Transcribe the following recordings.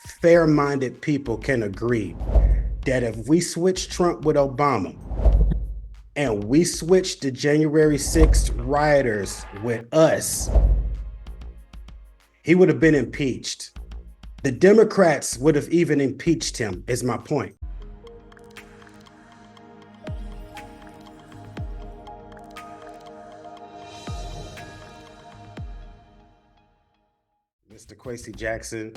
fair-minded people can agree that if we switch Trump with Obama and we switch the January 6th rioters with us, he would have been impeached. The Democrats would have even impeached him, is my point. Mr. Kwesi Jackson,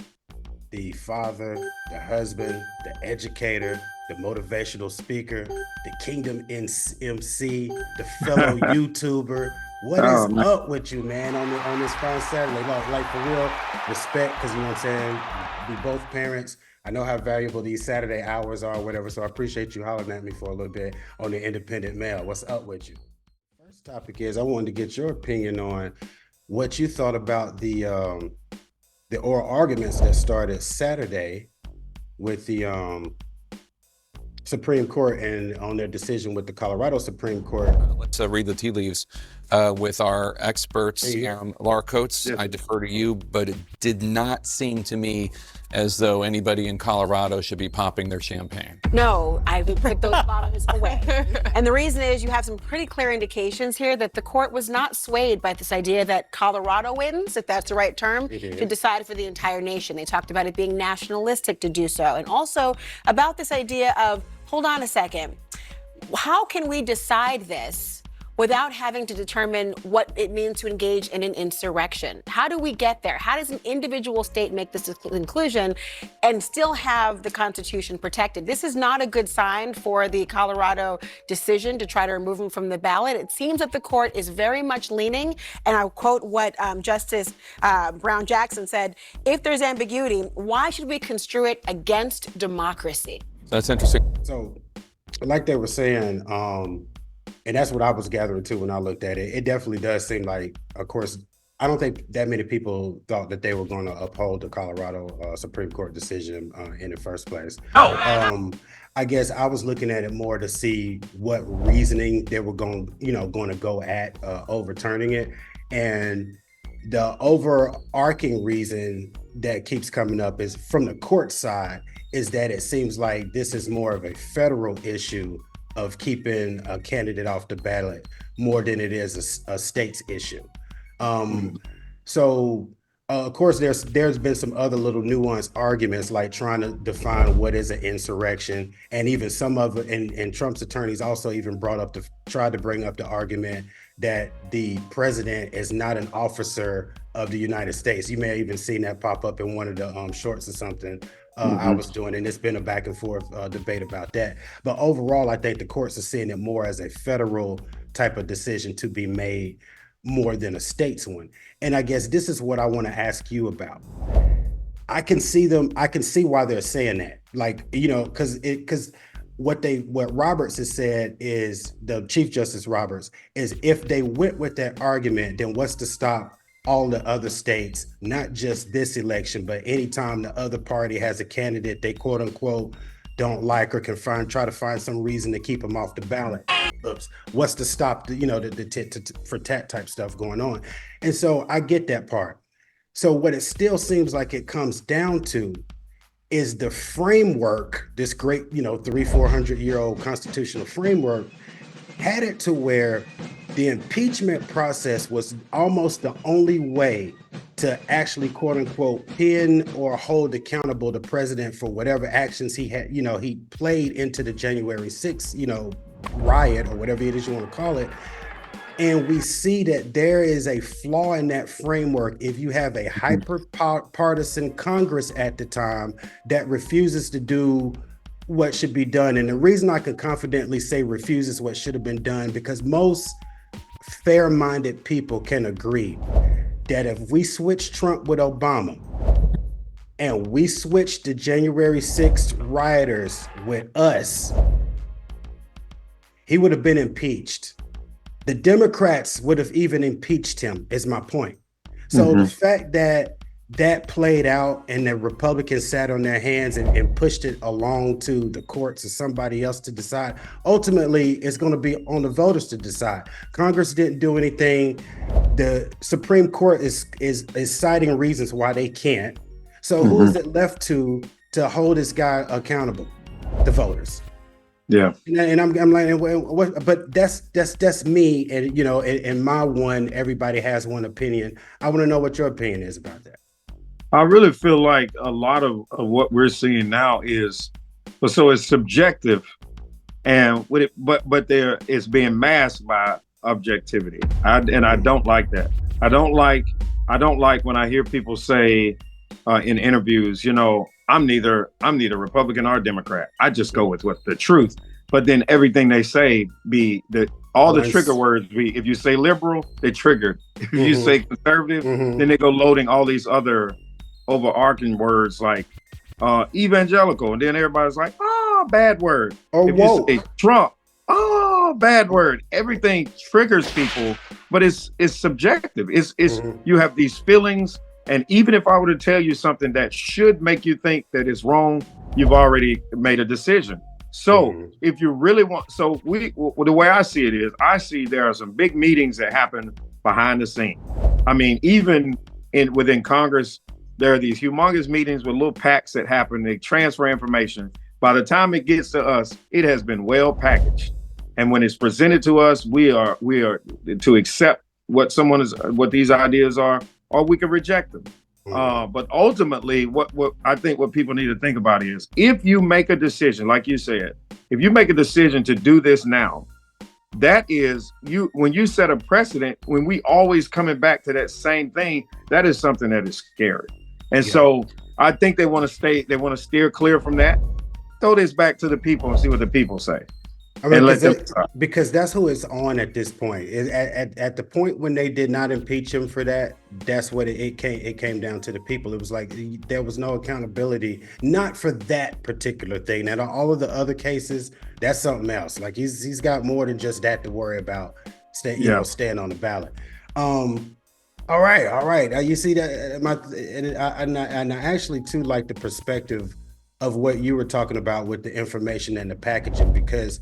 the father, the husband, the educator, the motivational speaker, the Kingdom MC, the fellow YouTuber. What is up with you, man, on this fine Saturday? Like for real, respect, because you know what I'm saying? We both parents. I know how valuable these Saturday hours are or whatever, so I appreciate you hollering at me for a little bit on the independent mail. What's up with you? First topic is I wanted to get your opinion on what you thought about the oral arguments that started Saturday with the Supreme Court and on their decision with the Colorado Supreme Court. Let's read the tea leaves with our experts. Laura Coates, I defer to you, but it did not seem to me as though anybody in Colorado should be popping their champagne. No, I would put those bottles away. And the reason is you have some pretty clear indications here that the court was not swayed by this idea that Colorado wins, if that's the right term, to decide for the entire nation. They talked about it being nationalistic to do so. And also about this idea of, hold on a second, how can we decide this without having to determine what it means to engage in an insurrection? How do we get there? How does an individual state make this conclusion and still have the Constitution protected? This is not a good sign for the Colorado decision to try to remove him from the ballot. It seems that the court is very much leaning, and I'll quote what Justice Brown Jackson said, if there's ambiguity, why should we construe it against democracy? That's interesting. So, like they were saying, and that's what I was gathering too when I looked at it. It definitely does seem like, of course, I don't think that many people thought that they were going to uphold the Colorado Supreme Court decision in the first place. I guess I was looking at it more to see what reasoning they were going to go at overturning it. And the overarching reason that keeps coming up is from the court side is that it seems like this is more of a federal issue of keeping a candidate off the ballot more than it is a state's issue. So of course, there's been some other little nuanced arguments, like trying to define what is an insurrection, and even some of it, and Trump's attorneys also even tried to bring up the argument that the president is not an officer of the United States. You may have even seen that pop up in one of the shorts or something I was doing, and it's been a back and forth debate about that. But overall, I think the courts are seeing it more as a federal type of decision to be made more than a state's one. And I guess this is what I want to ask you about. I can see why they're saying that, like, because what Roberts has said is, the Chief Justice Roberts, is if they went with that argument, then what's to stop all the other states, not just this election, but anytime the other party has a candidate they quote unquote don't like or can try to find some reason to keep them off the ballot. What's to stop the tit for tat type stuff going on? And so I get that part. So what it still seems like it comes down to is the framework, this great, 400-year-old constitutional framework, had it to where the impeachment process was almost the only way to actually, quote unquote, pin or hold accountable the president for whatever actions he had, he played into the January 6th, riot, or whatever it is you want to call it. And we see that there is a flaw in that framework if you have a hyper-partisan Congress at the time that refuses to do what should be done. And the reason I can confidently say refuses what should have been done, because most fair-minded people can agree that if we switch Trump with Obama and we switch the January 6th rioters with us, he would have been impeached. The Democrats would have even impeached him, is my point. So the fact that played out and the Republicans sat on their hands and pushed it along to the courts or somebody else to decide, ultimately it's going to be on the voters to decide. Congress didn't do anything. The Supreme Court is citing reasons why they can't. So who is it left to hold this guy accountable? The voters. Yeah. And I'm like, what? But that's me. And you know, in my one, everybody has one opinion. I want to know what your opinion is about that. I really feel like a lot of what we're seeing now is, well, so it's subjective, and with it, but there it's being masked by objectivity. I don't like that. I don't like when I hear people say in interviews, you know, I'm neither Republican or Democrat. I just go with what's the truth. But then everything they say be all the trigger words be, if you say liberal, they triggered. If you say conservative, then they go loading all these other overarching words like evangelical, and then everybody's like, oh, bad word. Or if you say Trump, oh, bad word. Everything triggers people, but it's subjective. It's you have these feelings, and even if I were to tell you something that should make you think that it's wrong, you've already made a decision. So if you really want, the way I see it is, I see there are some big meetings that happen behind the scenes. I mean, even within Congress, there are these humongous meetings with little packs that happen. They transfer information. By the time it gets to us, it has been well packaged. And when it's presented to us, we are to accept what these ideas are, or we can reject them. But ultimately, what I think what people need to think about is, if you make a decision, like you said, if you make a decision to do this now, that is when you set a precedent, when we always coming back to that same thing, that is something that is scary. And so I think they want to steer clear from that. Throw this back to the people and see what the people say. I mean, because that's who it's on at this point. At the point when they did not impeach him for that, that's what it came down to the people. It was like there was no accountability, not for that particular thing. Now, all of the other cases, that's something else. Like he's got more than just that to worry about. Staying on the ballot. All right. You see that? And I actually too like the perspective of what you were talking about with the information and the packaging, because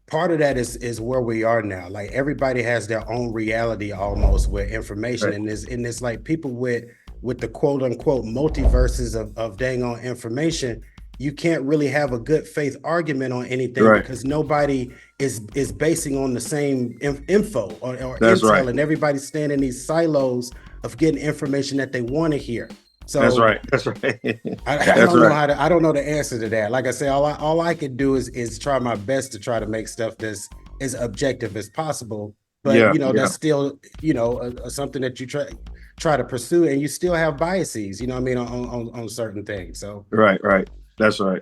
part of that is where we are now. Like everybody has their own reality almost with information, right. and it's like people with the quote unquote multiverses of dang on information. You can't really have a good faith argument on anything, right, because nobody is basing on the same info or intel, right, and everybody's staying in these silos of getting information that they want to hear. So that's right. I don't know the answer to that. Like I say, all I can do is try my best to try to make stuff that's as objective as possible. But that's still something that you try to pursue, and you still have biases. You know what I mean, on certain things. So right. That's right.